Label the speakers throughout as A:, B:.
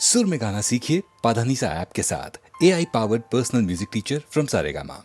A: सुर में गाना सीखिए पाधानीसा ऐप के साथ। AI powered personal music teacher from Saregama.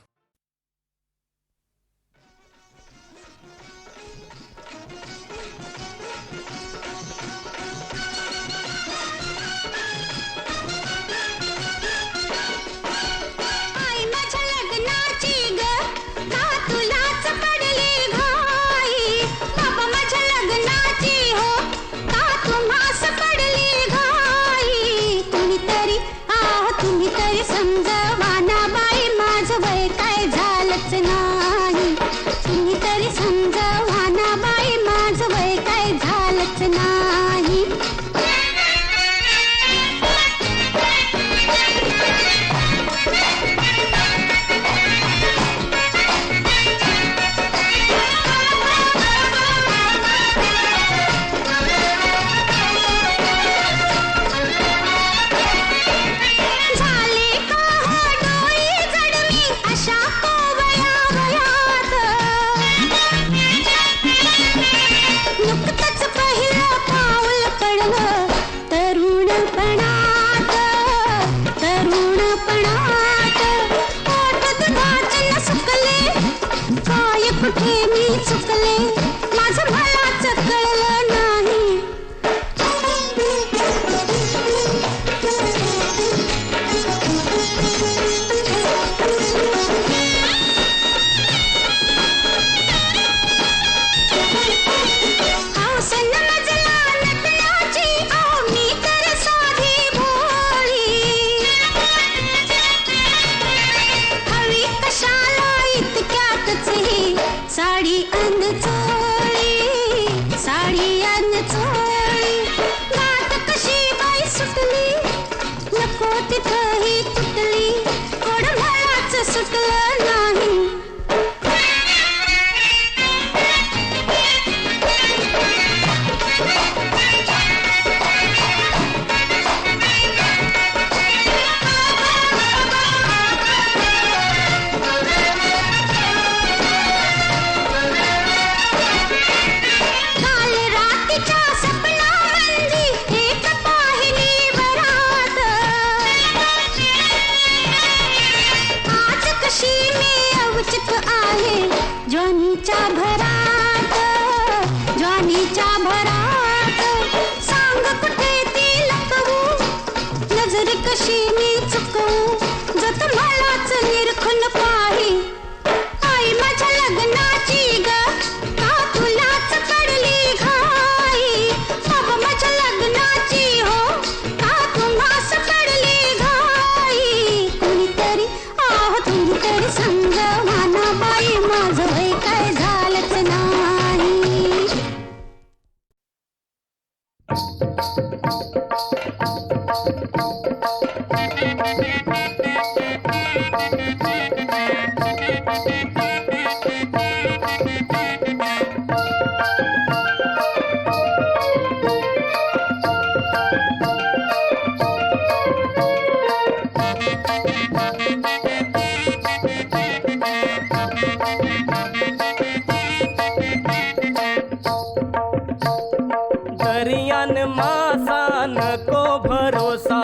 B: दरियान मासा नको भरोसा,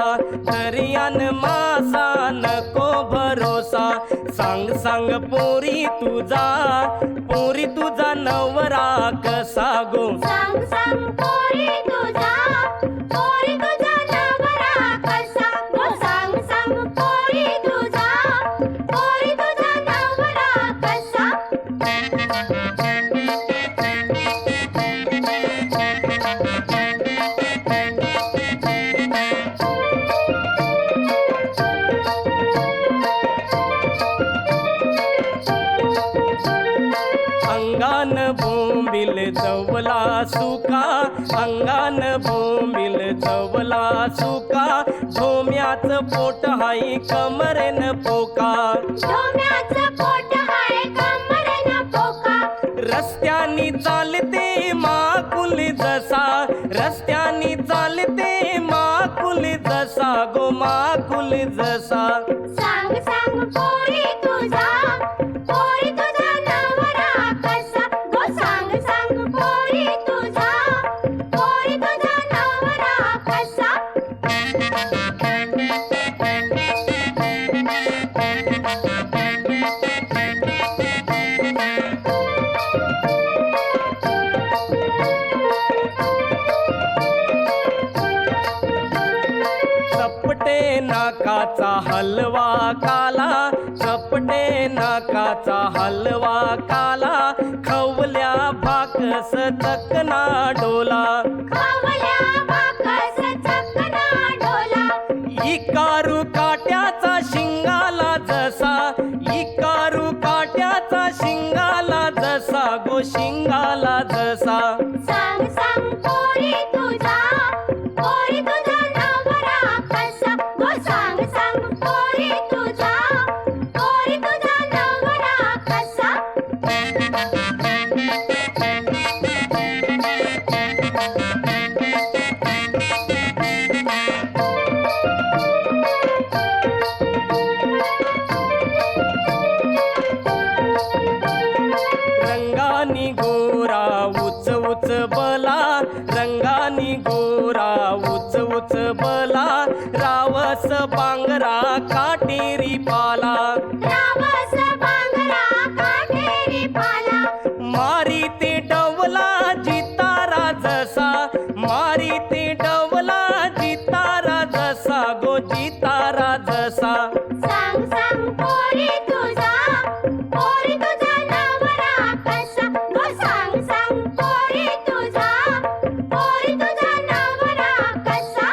B: दरियान मासा नको भरोसा. सांग सांग पोरी तुझा नवरा कसा गो.
C: सांग सांग पोरी तुझा नवरा कसा गो. सांग सांग पोरी तुझा नवरा कसा.
B: अंगान बोंबिल जवला सुका, अंगान बोंबिल जवला सुका. धोम्याचं पोट हाय कमरेन पोका,
C: धोम्याचं पोट हाय कमरेन पोका.
B: रस्त्यानी चालते माकुल जसा, रस्त्यानी चालते माकुल जसा गो, माकुल जसा.
C: सांग सांग पोरी तुझा नवरा कसा गो. सांग सांग पोरी तुझा नवरा कसा.
B: चपटे नाकाचा हलवा काला, चपटे नाकाचा हलवा काला, खवल्या भाकस चकना डोला.
C: खवल्या भाकस चकना डोला.
B: इकारू काट्याचा शिंगाला जसा, इकारू काट्याचा शिंगाला जसा, गो शिंगाला जसा.
C: सांग सांग पोरी तुझा नवरा कसा. गो सांग सांग पोरी तुझा नवरा कसा.
B: रंगानी गोरा उच उच बला, रंगानी गोरा उच उच बला, रावस बांगरा काटेरी पाला.
C: रावस बांगरा काटेरी पाला.
B: मारी ते डवला जितारा जसा, मारी ते डवला जितारा जसा, गो जितारा जसा.
C: सांग सांग पोरी तुझा नवरा कसा. गो सांग सांग पोरी तुझा नवरा कसा.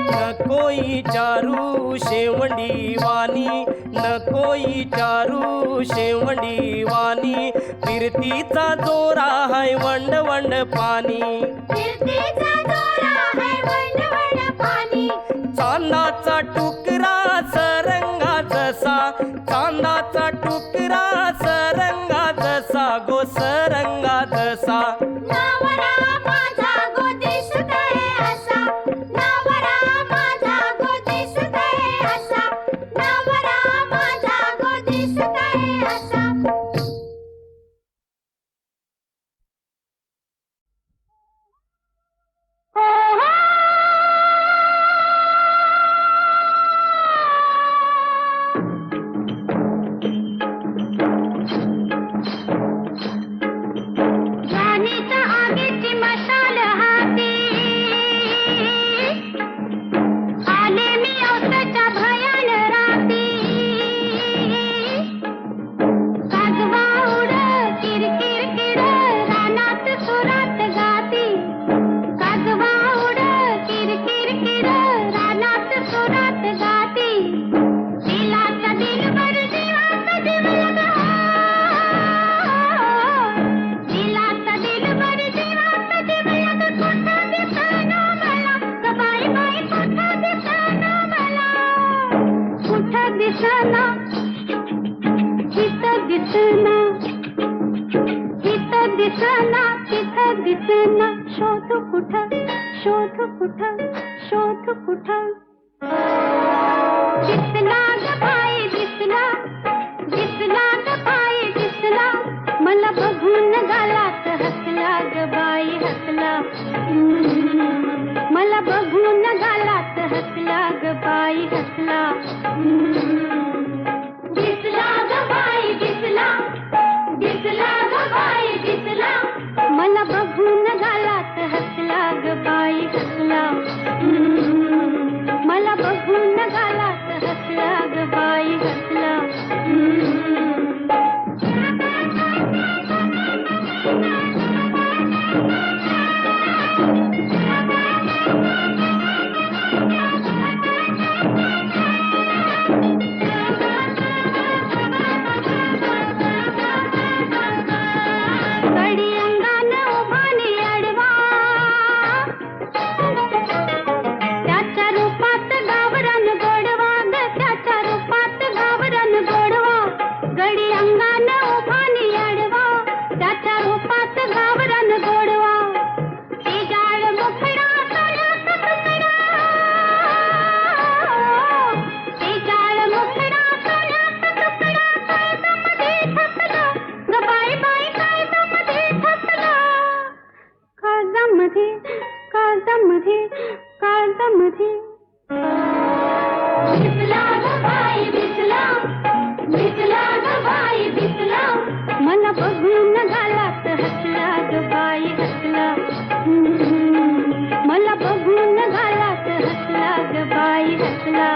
B: न कोई चारू शेवंडी वाणी, न कोई चारू शेवंडी वाणी, फिरतीचा जोरा हाय वंड वंड पाणी.
C: फिरतीचा दोरा है वंड वंड पाणी.
B: चांदाचा टुकरा सरंगा जसा, चांदाचा टुकरा सरंगा जसा, गो सरंगा जसा.
C: नवरा माझा गो दिसतोय असा. नवरा माझा गो दिसतोय असा. नवरा माझा गो दिसतोय असा. राणीच्या आगीची मशाल हाती, आले मी औसाच्या भयान राती. काजवा उड किरकिर किड रानात सुरात गाती. काजवा उड किरकिर किड रानात सुरात गाती. दिलाचा दिलबर जीवाचा जीव लगा. दिलाचा दिलबर जीवाचा जीव लगा. कुठं दिसना मला ग बाई बाई, कुठं दिसना मला. कुठं दिसना, इथं दिसना, इथं दिसना, तिथं दिसना. शोध कुठं, शोध कुठं, शोध कुठं. दिसला ग बाई दिसला, दिसला ग बाई दिसला. मला बघून गालात हसला ग बाई हसला. मला बघून गालात हसला ग बाई हसला. दिसला ग बाई दिसला, दिसला ग बाई दिसला. मला बघून गालात हसला ग बाई हसला. मला बघून गालात हसला ग बाई हसला. समधी दिसला ग बाई दिसला दिसला ग बाई दिसला मला बघून गालात हसला ग बाई हसला मला बघून गालात हसला ग बाई हसला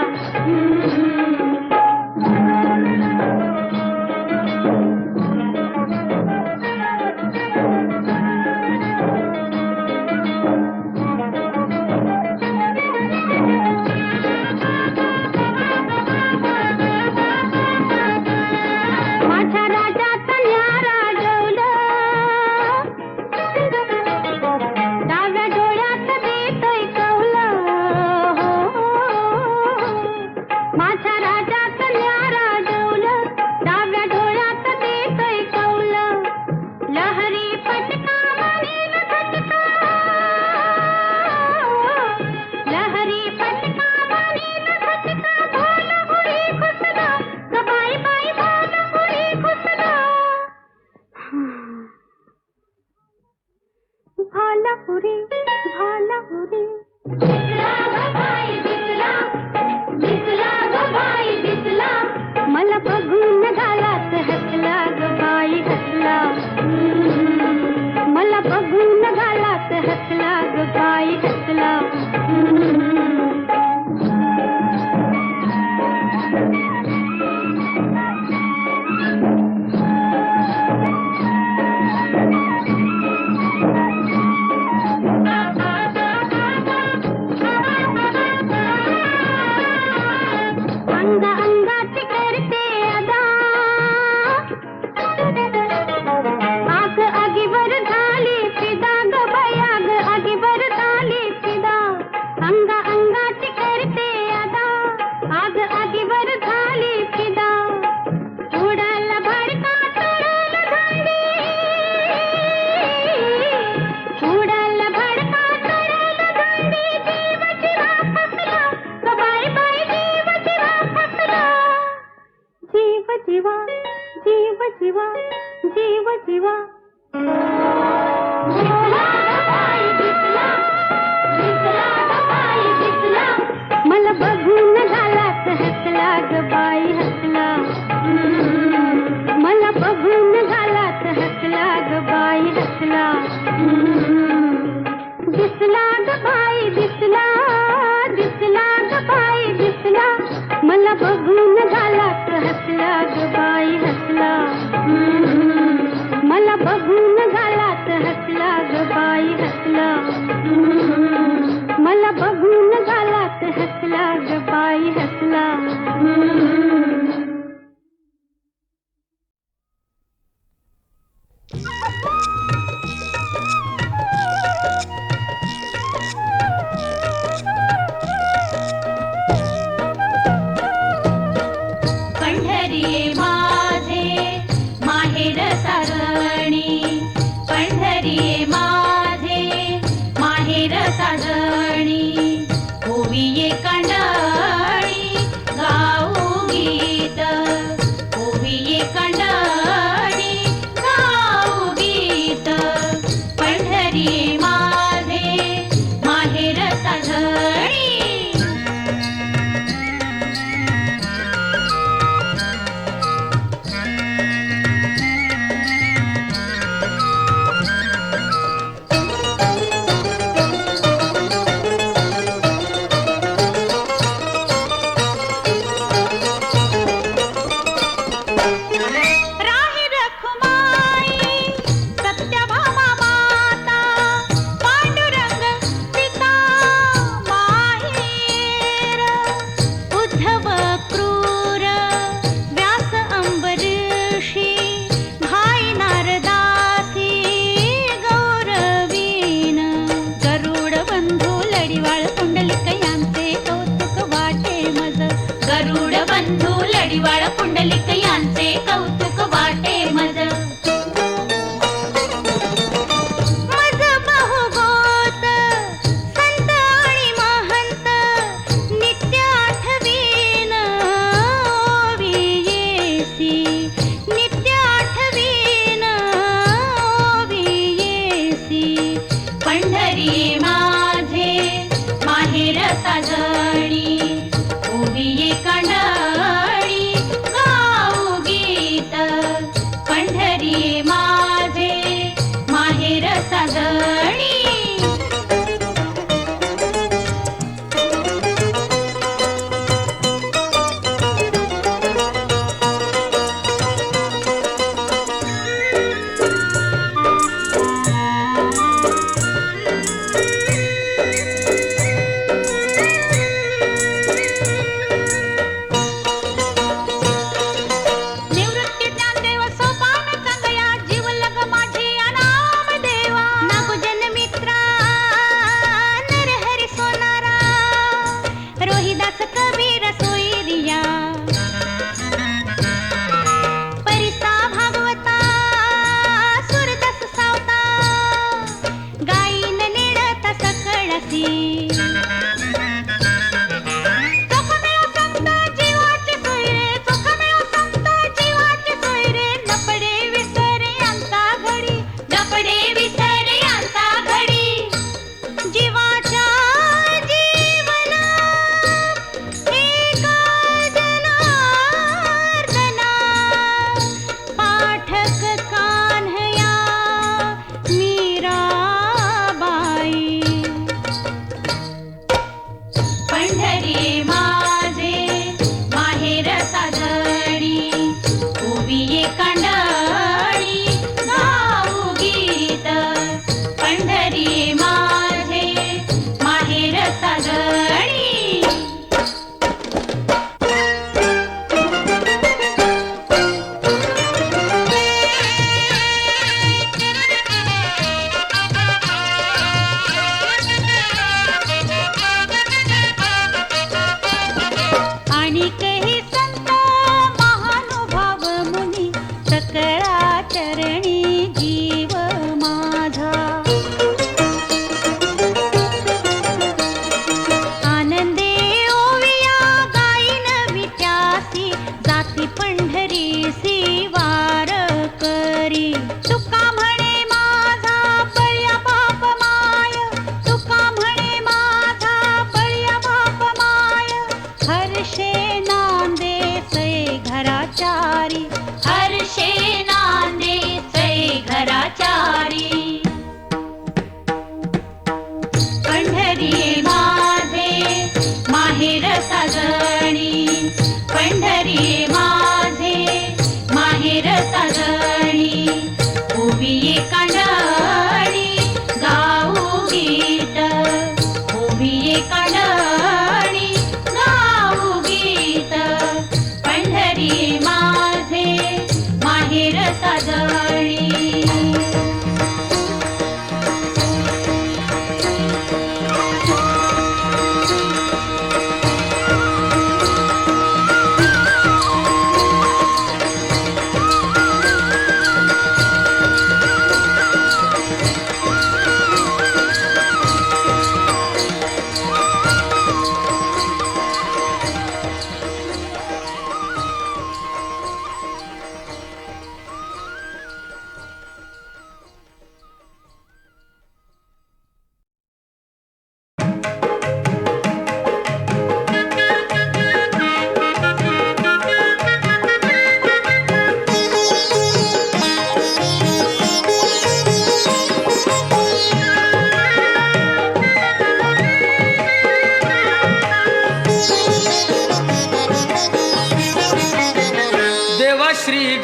C: माझ्या राजाचा न्यारा डोलं डाव्या डोळ्यात देतोय कौलं माझ्या राजाचा न्यारा डोलं डाव्या डोळ्यात देतोय कौलं लहरी पटका म्हणेल झटका लहरी पटका म्हणेल झटका भाला हुरी खुसला ग बाई बाई भाला हुरी खुसला भाला हुरी दिसला ग बाई दिसला दिसला ग बाई दिसला मला बघून गालात हसला ग बाई हसला मला बघून गालात हसला ग बाई हसला अंगा अंगाची करते अदा आग आगीवर झाली फिदा ग बाई आग आगीवर झाली फिदा अंगा अंगाची करते अदा आग आगीवर झाली फिदा उडाल भडका तोडल झाडी उडाल भडका तोडल झाडी जीव जिवा फसला ग बाई बाई जीव जिवा फसला जीव जिवा जीव जिवा जीव जिवा दिसला ग बाई दिसला दिसला ग बाई दिसला मला बघून गालात हसला ग बाई हसला मला बघून गालात हसला ग बाई हसला दिसला ग बाई दिसला दिसला ग बाई दिसला मला बघून गालात हसला ग बाई हसला मला बघून गालात हसला ग बाई हसला मला बघून गालात हसला ग बाई हसला
D: पंढरी माझे माहेर साजणी पंढरी माझे माहेर साजणी होवी कंडळी गाऊ गीत होवी कंडळी गाऊ गीत पंढरी माझे माहेर साजणी साजणी उभी एकांडणी गाऊ गीत पंढरी माझे माहेर साजणी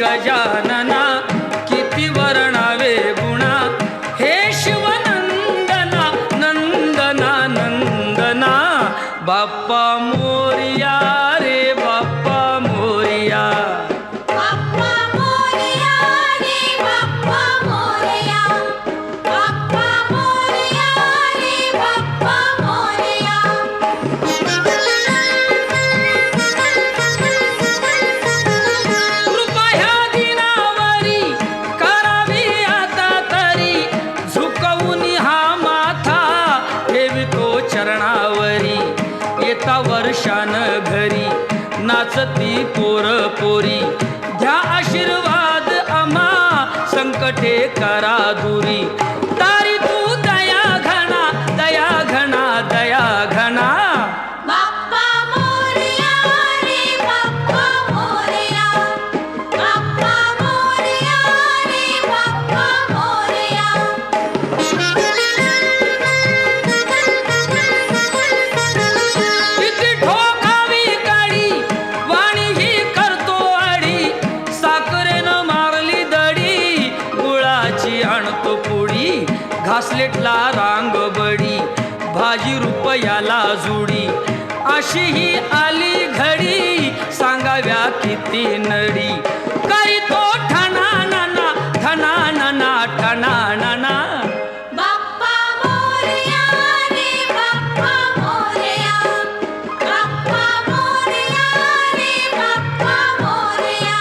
B: गजानना किती वर्णावे गुणा हे शिवनंदना नंदना नंदना बाप्पा मोरिया रे बाप्पा मोरिया
D: बाप्पा मोरया रे बाप्पा मोरया बाप्पा मोरया रे बाप्पा मोरया
B: कृपा ह्या दिनावरी करावी आता तरी झुकवून हा माथा ठेवितो चरणावरी येता वर्षान घरी नाचती पोर पोरी द्या आशीर्वाद आम्हा संकटे करा दुरी तारी तू दया घना दया घना दया घना अशी ही आली घडी सांगाव्या किती नडी करीतो ठणा नाना ठणा नाना ठणा नाना
D: बाप्पा मोरया रे बाप्पा मोरया बाप्पा मोरया रे बाप्पा मोरया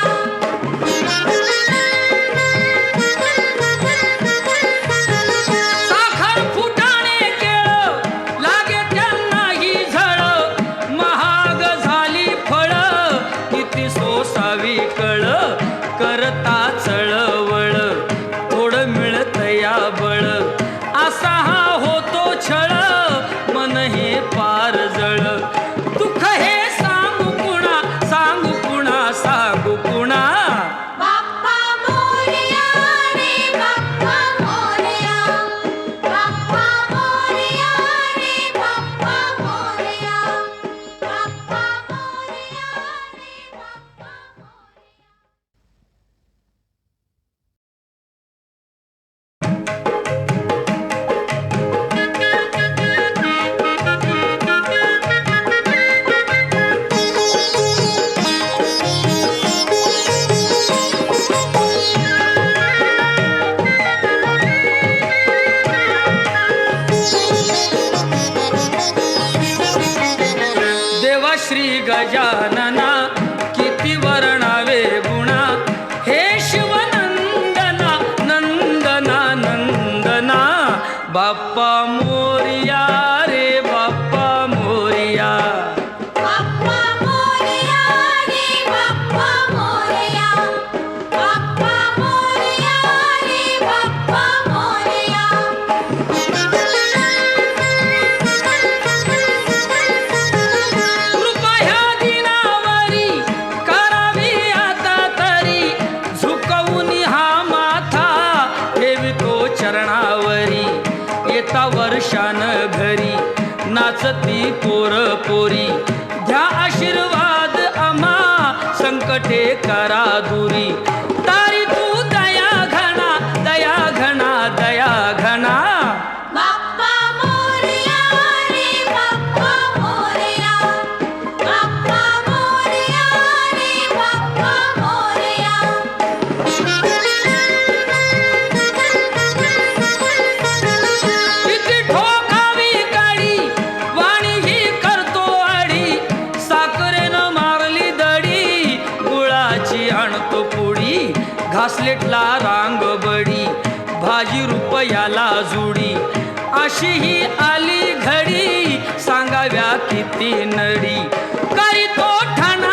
B: साखर फुटाणे केळ लागे त्यांनाही झळ महाग झाली फळ किती सोसावी कळ करता चळवळ थोडं मिळत या बळ असा हा होतो छळ मन हे पार जळ दुःख हे सांगू कुणा सांगू कुणा सांगू कुणा
D: बाप्पा मोरया रे बाप्पा मोरया बाप्पा मोरया रे बाप्पा मोरया बाप्पा मोरया रे बाप्पा मोरया
B: देवा श्री गजानना किती वर्णावे गुणा हे शिवनंदना नंदना नंदना बाप्पा मोरया रे बाप्पा मोरया
D: बाप्पा मोरया रे बाप्पा मोरया बाप्पा मोरया रे बाप्पा मोरया
B: कृपा ह्या दिनावरी करावी आता तरी झुकवून हा माथा ठेवितो चरणावरी येता वर्षान घरी नाचती पोर पोरी द्या आशीर्वाद आम्हा संकटे करा दुरी तारी तू दया घना दया घना दया घना
D: बाप्पा मोरया रे बाप्पा मोरया बाप्पा मोरया रे बाप्पा मोरया
B: किती ठोकावी काडी वाणी ही करतो आडी साखरेनं मारली दडी गुळाची आणतो पुडी घासलेटला रांग बडी भाजी रुपयाला जुडी अशी ही आली घडी सांगाव्या किती नडी करीतो ठणा